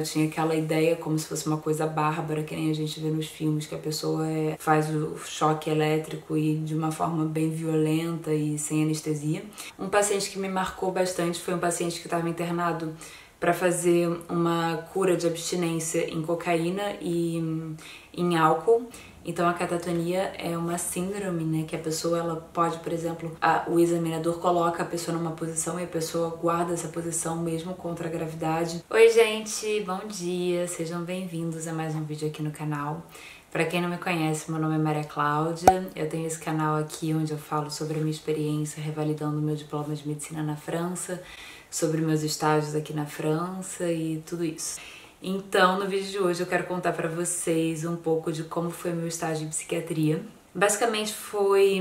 Tinha aquela ideia como se fosse uma coisa bárbara, que nem a gente vê nos filmes, que a pessoa faz o choque elétrico e de uma forma bem violenta e sem anestesia. Um paciente que me marcou bastante foi um paciente que estava internado para fazer uma cura de abstinência em cocaína e em álcool. Então a catatonia é uma síndrome, né, que a pessoa ela pode, por exemplo, o examinador coloca a pessoa numa posição e a pessoa guarda essa posição mesmo contra a gravidade. Oi gente, bom dia, sejam bem-vindos a mais um vídeo aqui no canal. Para quem não me conhece, meu nome é Maria Cláudia, eu tenho esse canal aqui onde eu falo sobre a minha experiência revalidando meu diploma de medicina na França, sobre meus estágios aqui na França e tudo isso. Então, no vídeo de hoje eu quero contar pra vocês um pouco de como foi o meu estágio em psiquiatria. Basicamente foi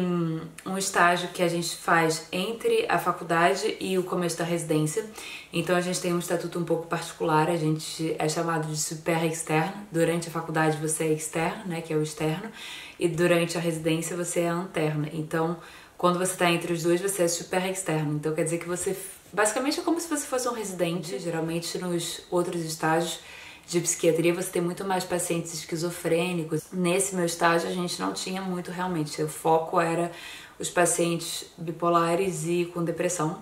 um estágio que a gente faz entre a faculdade e o começo da residência. Então a gente tem um estatuto um pouco particular, a gente é chamado de super externo. Durante a faculdade você é externo, né, que é o externo, e durante a residência você é interno. Então, quando você tá entre os dois, você é super externo. Então quer dizer que você basicamente é como se você fosse um residente. Geralmente nos outros estágios de psiquiatria você tem muito mais pacientes esquizofrênicos. Nesse meu estágio a gente não tinha muito realmente. O foco era os pacientes bipolares e com depressão.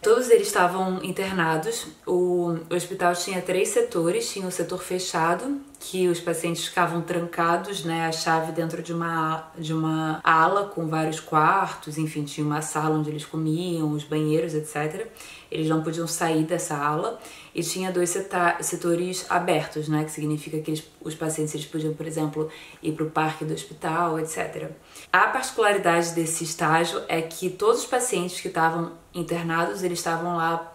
Todos eles estavam internados. O hospital tinha 3 setores. Tinha o setor fechado, que os pacientes ficavam trancados, né, a chave dentro de uma ala com vários quartos, enfim, tinha uma sala onde eles comiam, os banheiros, etc. Eles não podiam sair dessa ala. E tinha 2 setores abertos, né, que significa que os pacientes eles podiam, por exemplo, ir para o parque do hospital, etc. A particularidade desse estágio é que todos os pacientes que estavam internados, eles estavam lá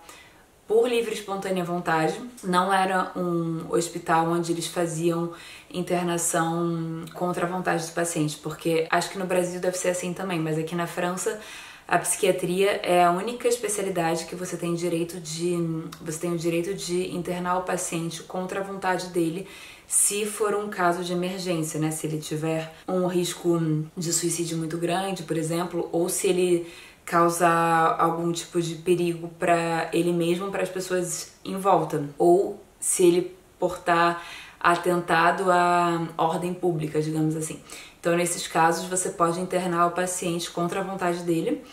por livre e espontânea vontade. Não era um hospital onde eles faziam internação contra a vontade dos pacientes, porque acho que no Brasil deve ser assim também, mas aqui na França a psiquiatria é a única especialidade que você tem o direito de internar o paciente contra a vontade dele, se for um caso de emergência, né? Se ele tiver um risco de suicídio muito grande, por exemplo, ou se ele causar algum tipo de perigo para ele mesmo, para as pessoas em volta, ou se ele portar atentado à ordem pública, digamos assim. Então, nesses casos, você pode internar o paciente contra a vontade dele.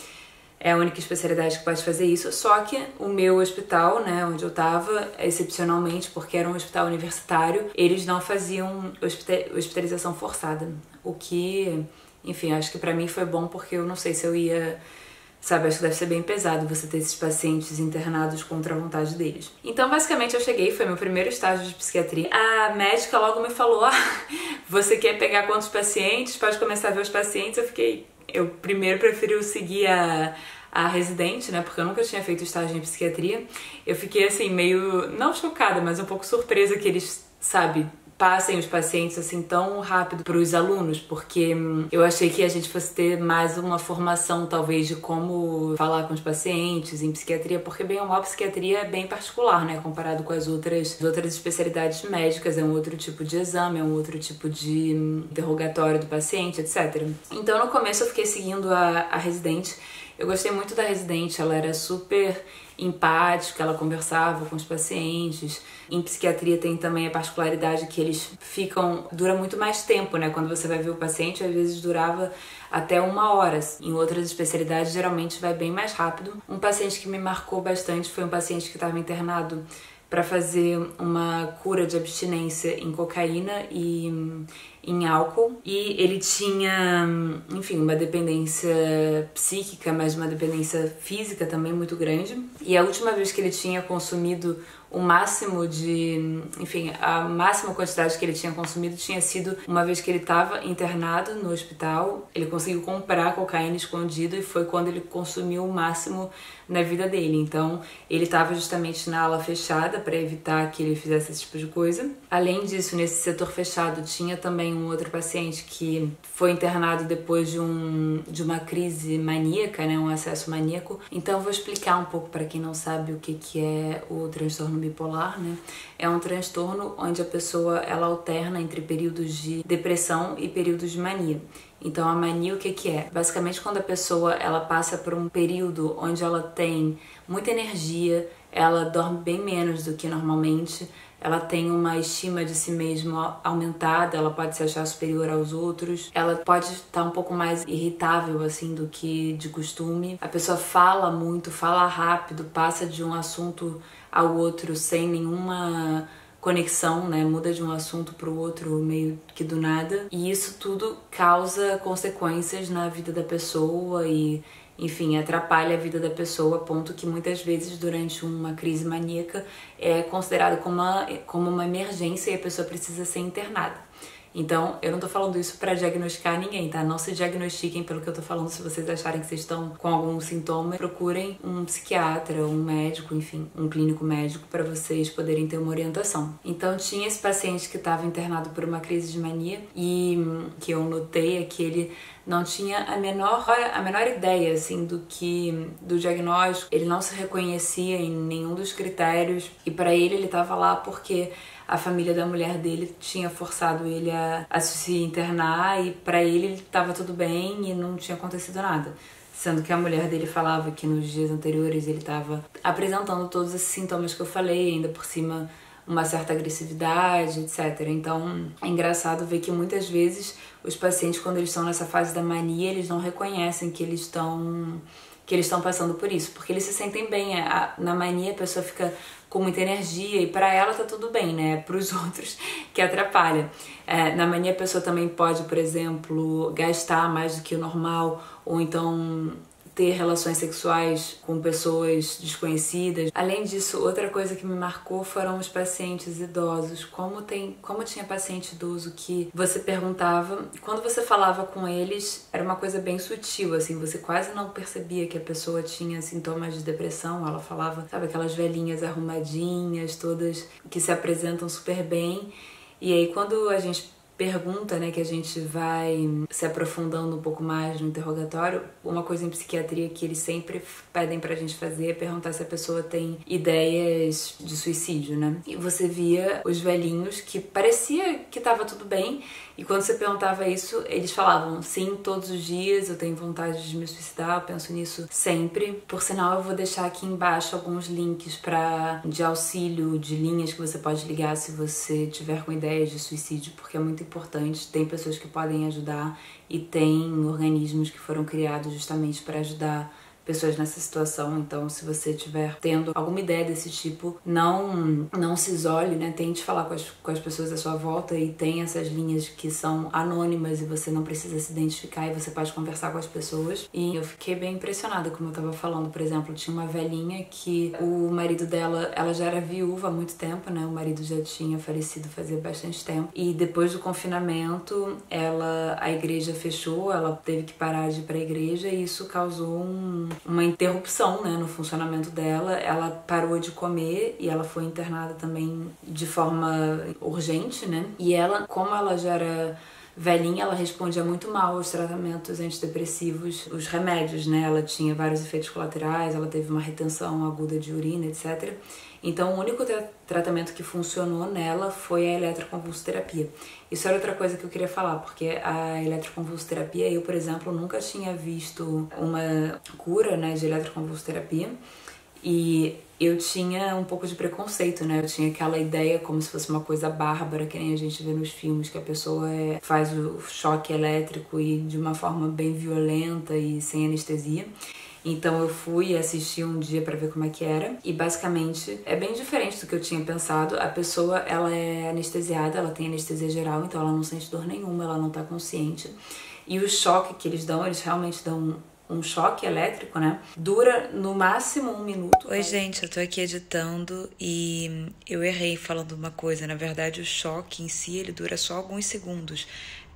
É a única especialidade que pode fazer isso, só que o meu hospital, né, onde eu tava, excepcionalmente, porque era um hospital universitário, eles não faziam hospitalização forçada. O que, enfim, acho que pra mim foi bom, porque eu não sei se eu ia... Sabe, acho que deve ser bem pesado você ter esses pacientes internados contra a vontade deles. Então, basicamente, eu cheguei, foi meu primeiro estágio de psiquiatria. A médica logo me falou, você quer pegar quantos pacientes? Pode começar a ver os pacientes. Eu primeiro preferi seguir a residente, né, porque eu nunca tinha feito estágio em psiquiatria. Eu fiquei, assim, meio, não chocada, mas um pouco surpresa que eles, sabe, passem os pacientes assim tão rápido para os alunos, porque eu achei que a gente fosse ter mais uma formação talvez de como falar com os pacientes em psiquiatria, porque bem ou mal a psiquiatria é bem particular, né, comparado com as outras especialidades médicas, é um outro tipo de exame, é um outro tipo de interrogatório do paciente, etc. Então no começo eu fiquei seguindo a residente. Eu gostei muito da residente, ela era super empática, ela conversava com os pacientes. Em psiquiatria tem também a particularidade que dura muito mais tempo, né? Quando você vai ver o paciente, às vezes durava até 1 hora. Em outras especialidades, geralmente vai bem mais rápido. Um paciente que me marcou bastante foi um paciente que estava internado para fazer uma cura de abstinência em cocaína e em álcool. E ele tinha, enfim, uma dependência psíquica, mas uma dependência física também muito grande. E a última vez que ele tinha consumido o máximo de... Enfim, a máxima quantidade que ele tinha consumido tinha sido uma vez que ele estava internado no hospital. Ele conseguiu comprar cocaína escondido e foi quando ele consumiu o máximo na vida dele. Então, ele estava justamente na ala fechada para evitar que ele fizesse esse tipo de coisa. Além disso, nesse setor fechado tinha também um outro paciente que foi internado depois de uma crise maníaca, né, um acesso maníaco. Então, eu vou explicar um pouco para quem não sabe o que é o transtorno bipolar, né? É um transtorno onde a pessoa ela alterna entre períodos de depressão e períodos de mania. Então a mania o que é? Basicamente quando a pessoa ela passa por um período onde ela tem muita energia, ela dorme bem menos do que normalmente, ela tem uma estima de si mesma aumentada, ela pode se achar superior aos outros, ela pode estar um pouco mais irritável assim do que de costume. A pessoa fala muito, fala rápido, passa de um assunto ao outro sem nenhuma conexão, né? Muda de um assunto para o outro meio que do nada. E isso tudo causa consequências na vida da pessoa e, enfim, atrapalha a vida da pessoa, a ponto que muitas vezes durante uma crise maníaca é considerado como uma emergência e a pessoa precisa ser internada. Então, eu não tô falando isso pra diagnosticar ninguém, tá? Não se diagnostiquem pelo que eu tô falando. Se vocês acharem que vocês estão com algum sintoma, procurem um psiquiatra, um médico, enfim, um clínico médico para vocês poderem ter uma orientação. Então, tinha esse paciente que estava internado por uma crise de mania e que eu notei é que ele não tinha a menor ideia, assim, do diagnóstico. Ele não se reconhecia em nenhum dos critérios e para ele estava lá porque a família da mulher dele tinha forçado ele a se internar e pra ele estava tudo bem e não tinha acontecido nada. Sendo que a mulher dele falava que nos dias anteriores ele estava apresentando todos esses sintomas que eu falei, ainda por cima uma certa agressividade, etc. Então é engraçado ver que muitas vezes os pacientes, quando eles estão nessa fase da mania, eles não reconhecem que eles estão passando por isso, porque eles se sentem bem. Na mania a pessoa fica com muita energia e pra ela tá tudo bem, né? Pros outros que atrapalha. Na mania a pessoa também pode, por exemplo, gastar mais do que o normal ou então ter relações sexuais com pessoas desconhecidas. Além disso, outra coisa que me marcou foram os pacientes idosos. Como tinha paciente idoso que você perguntava, quando você falava com eles, era uma coisa bem sutil, assim, você quase não percebia que a pessoa tinha sintomas de depressão. Ela falava, sabe, aquelas velhinhas arrumadinhas, todas que se apresentam super bem. E aí, quando a gente pergunta, né, que a gente vai se aprofundando um pouco mais no interrogatório, uma coisa em psiquiatria que eles sempre pedem pra gente fazer é perguntar se a pessoa tem ideias de suicídio, né? E você via os velhinhos que parecia que tava tudo bem, e quando você perguntava isso, eles falavam, sim, todos os dias eu tenho vontade de me suicidar, eu penso nisso sempre. Por sinal, eu vou deixar aqui embaixo alguns links de auxílio, de linhas que você pode ligar se você tiver com ideias de suicídio, porque é muito importante. Tem pessoas que podem ajudar e tem organismos que foram criados justamente para ajudar pessoas nessa situação. Então, se você estiver tendo alguma ideia desse tipo, não se isole, né? Tente falar com as pessoas à sua volta, e tem essas linhas que são anônimas e você não precisa se identificar e você pode conversar com as pessoas. E eu fiquei bem impressionada, como eu tava falando, por exemplo, tinha uma velhinha que o marido dela, ela já era viúva há muito tempo, né? O marido já tinha falecido fazia bastante tempo. E depois do confinamento, a igreja fechou, ela teve que parar de ir pra igreja e isso causou uma interrupção, né, no funcionamento dela. Ela parou de comer e ela foi internada também de forma urgente, né? E ela, como ela já era velhinha, ela respondia muito mal aos tratamentos antidepressivos, os remédios, né? Ela tinha vários efeitos colaterais, ela teve uma retenção aguda de urina, etc. Então, o único tratamento que funcionou nela foi a eletroconvulsoterapia. Isso era outra coisa que eu queria falar, porque a eletroconvulsoterapia, eu, por exemplo, nunca tinha visto uma cura, né, de eletroconvulsoterapia. E eu tinha um pouco de preconceito, né? Eu tinha aquela ideia como se fosse uma coisa bárbara, que nem a gente vê nos filmes, que a pessoa faz o choque elétrico e de uma forma bem violenta e sem anestesia. Então eu fui assistir um dia pra ver como é que era e basicamente é bem diferente do que eu tinha pensado. A pessoa, ela é anestesiada, ela tem anestesia geral, então ela não sente dor nenhuma, ela não tá consciente. E o choque que eles realmente dão um choque elétrico, né? Dura no máximo 1 minuto. Oi, gente, eu tô aqui editando e eu errei falando uma coisa. Na verdade, o choque em si, ele dura só alguns segundos.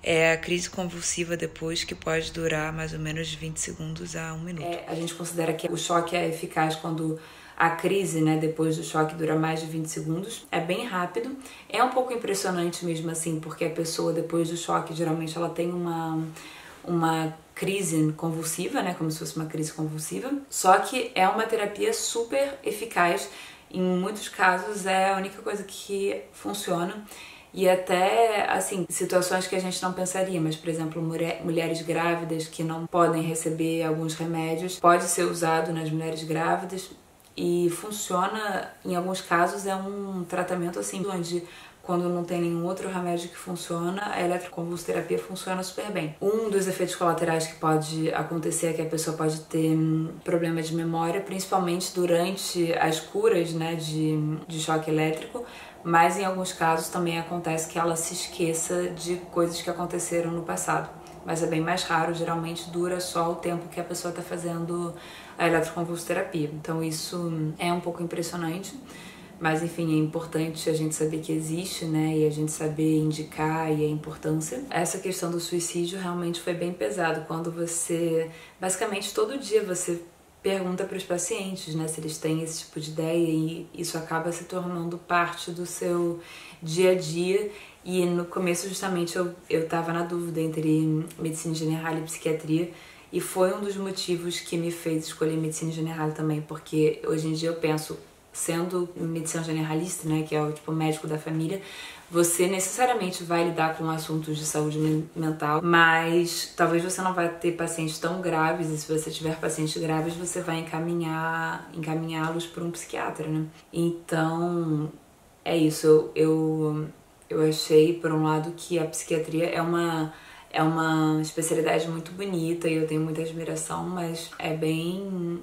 É a crise convulsiva depois, que pode durar mais ou menos de 20 segundos a 1 minuto. A gente considera que o choque é eficaz quando a crise, né, depois do choque dura mais de 20 segundos. É bem rápido. É um pouco impressionante mesmo assim, porque a pessoa depois do choque, geralmente ela tem uma crise convulsiva, né, como se fosse uma crise convulsiva. Só que é uma terapia super eficaz. Em muitos casos é a única coisa que funciona. E até, assim, situações que a gente não pensaria, mas, por exemplo, mulheres grávidas que não podem receber alguns remédios, pode ser usado nas mulheres grávidas. e funciona, em alguns casos é um tratamento assim, onde quando não tem nenhum outro remédio que funciona, a eletroconvulsoterapia funciona super bem. Um dos efeitos colaterais que pode acontecer é que a pessoa pode ter problema de memória, principalmente durante as curas, né, de choque elétrico, mas em alguns casos também acontece que ela se esqueça de coisas que aconteceram no passado. Mas é bem mais raro, geralmente dura só o tempo que a pessoa está fazendo a eletroconvulsoterapia. Então isso é um pouco impressionante. Mas, enfim, é importante a gente saber que existe, né? E a gente saber indicar e a importância. Essa questão do suicídio realmente foi bem pesado. Quando você... Basicamente, todo dia você pergunta para os pacientes, né? Se eles têm esse tipo de ideia. E isso acaba se tornando parte do seu dia a dia. E no começo, justamente, eu tava na dúvida entre medicina geral e psiquiatria. E foi um dos motivos que me fez escolher medicina geral também. Porque hoje em dia eu penso... Sendo medicina generalista, né, que é o tipo médico da família, você necessariamente vai lidar com assuntos de saúde mental, mas talvez você não vai ter pacientes tão graves, e se você tiver pacientes graves, você vai encaminhá-los para um psiquiatra, né? Então, é isso. Eu achei, por um lado, que a psiquiatria é uma especialidade muito bonita e eu tenho muita admiração, mas é bem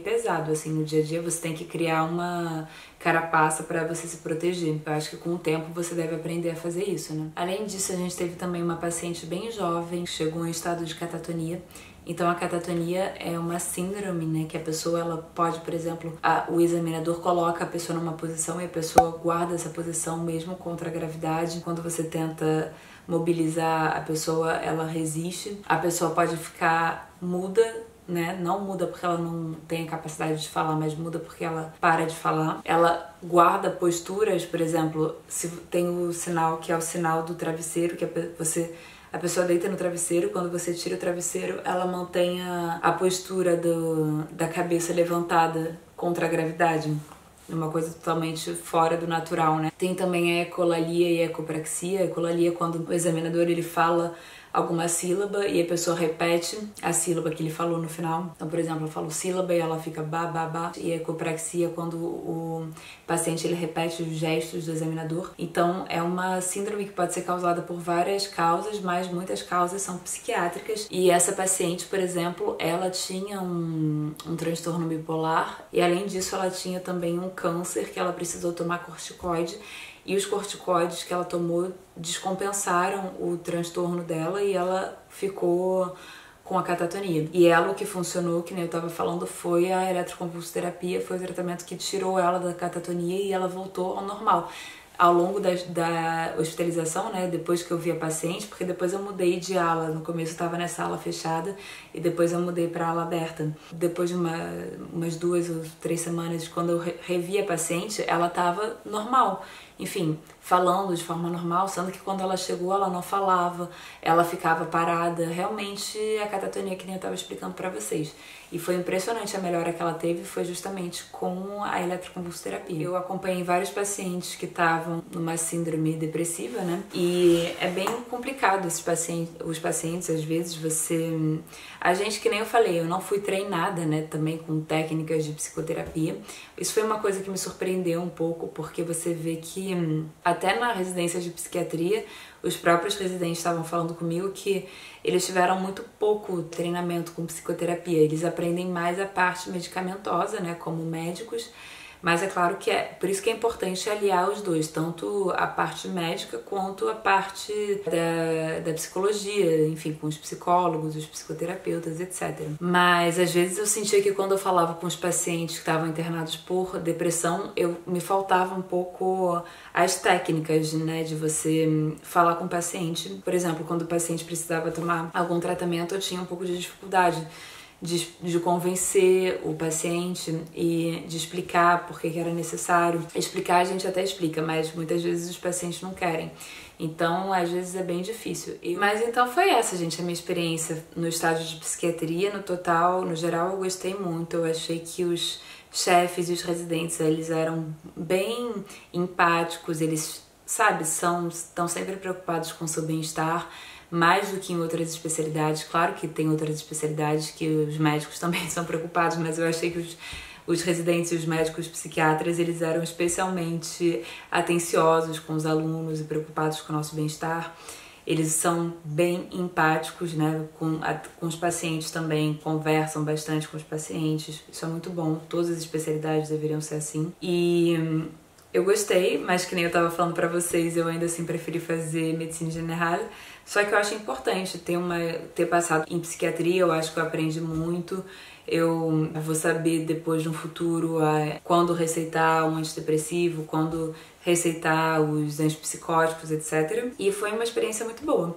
pesado, assim, no dia a dia você tem que criar uma carapaça para você se proteger. Eu acho que com o tempo você deve aprender a fazer isso, né? Além disso, a gente teve também uma paciente bem jovem, que chegou em estado de catatonia. Então a catatonia é uma síndrome, né, que a pessoa, ela pode, por exemplo, o examinador coloca a pessoa numa posição e a pessoa guarda essa posição mesmo contra a gravidade. Quando você tenta mobilizar a pessoa, ela resiste. A pessoa pode ficar muda, né? Não muda porque ela não tem a capacidade de falar, mas muda porque ela para de falar. Ela guarda posturas, por exemplo, se tem o sinal que é o sinal do travesseiro, que a pessoa deita no travesseiro, quando você tira o travesseiro, ela mantém a postura da cabeça levantada contra a gravidade. Uma coisa totalmente fora do natural, né? Tem também a ecolalia e a ecopraxia. A ecolalia é quando o examinador ele fala alguma sílaba e a pessoa repete a sílaba que ele falou no final. Então, por exemplo, eu falo sílaba e ela fica ba, ba, ba. E a ecopraxia é quando o paciente ele repete os gestos do examinador. Então, é uma síndrome que pode ser causada por várias causas, mas muitas causas são psiquiátricas. E essa paciente, por exemplo, ela tinha um transtorno bipolar e, além disso, ela tinha também um câncer que ela precisou tomar corticoide. E os corticoides que ela tomou descompensaram o transtorno dela e ela ficou com a catatonia. E ela, o que funcionou, que nem eu estava falando, foi a eletroconvulsoterapia, foi o tratamento que tirou ela da catatonia e ela voltou ao normal. Ao longo da hospitalização, né, depois que eu vi a paciente, porque depois eu mudei de ala. No começo eu estava nessa ala fechada e depois eu mudei para ala aberta. Depois de umas 2 ou 3 semanas, quando eu revi a paciente, ela estava normal. Enfim, falando de forma normal, sendo que quando ela chegou ela não falava, ela ficava parada. Realmente a catatonia que nem eu estava explicando para vocês. E foi impressionante a melhora que ela teve, foi justamente com a eletroconvulsoterapia. Eu acompanhei vários pacientes que estavam numa síndrome depressiva, né? E é bem complicado os pacientes, às vezes a gente, que nem eu falei, eu não fui treinada, né, também com técnicas de psicoterapia. Isso foi uma coisa que me surpreendeu um pouco, porque você vê que até na residência de psiquiatria, os próprios residentes estavam falando comigo que eles tiveram muito pouco treinamento com psicoterapia. Eles aprendem mais a parte medicamentosa, né, como médicos, mas é claro que por isso que é importante aliar os dois, tanto a parte médica quanto a parte da psicologia, enfim, com os psicólogos, os psicoterapeutas, etc. Mas às vezes eu sentia que quando eu falava com os pacientes que estavam internados por depressão, me faltava um pouco as técnicas, né, de você falar com o paciente. Por exemplo, quando o paciente precisava tomar algum tratamento, eu tinha um pouco de dificuldade de convencer o paciente e de explicar por que era necessário. Explicar a gente até explica, mas muitas vezes os pacientes não querem. Então, às vezes é bem difícil. Mas então foi essa, gente, a minha experiência no estágio de psiquiatria. No total, no geral, eu gostei muito. Eu achei que os chefes e os residentes, eles eram bem empáticos, eles, sabe, estão sempre preocupados com o seu bem-estar, mais do que em outras especialidades. Claro que tem outras especialidades que os médicos também são preocupados, mas eu achei que os residentes e os médicos psiquiatras, eles eram especialmente atenciosos com os alunos e preocupados com o nosso bem-estar. Eles são bem empáticos, né, com os pacientes também, conversam bastante com os pacientes. Isso é muito bom, todas as especialidades deveriam ser assim. E eu gostei, mas que nem eu tava falando pra vocês, eu ainda assim preferi fazer medicina general. Só que eu acho importante ter passado em psiquiatria, eu acho que eu aprendi muito. Eu vou saber depois no futuro quando receitar um antidepressivo, quando receitar os antipsicóticos, etc. E foi uma experiência muito boa.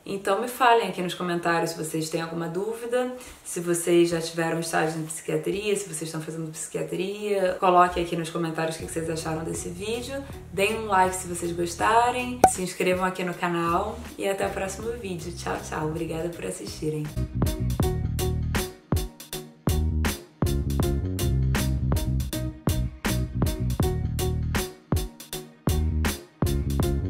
Então me falem aqui nos comentários se vocês têm alguma dúvida, se vocês já tiveram estágio em psiquiatria, se vocês estão fazendo psiquiatria. Coloquem aqui nos comentários o que vocês acharam desse vídeo. Deem um like se vocês gostarem, se inscrevam aqui no canal e até o próximo vídeo. Tchau, tchau. Obrigada por assistirem.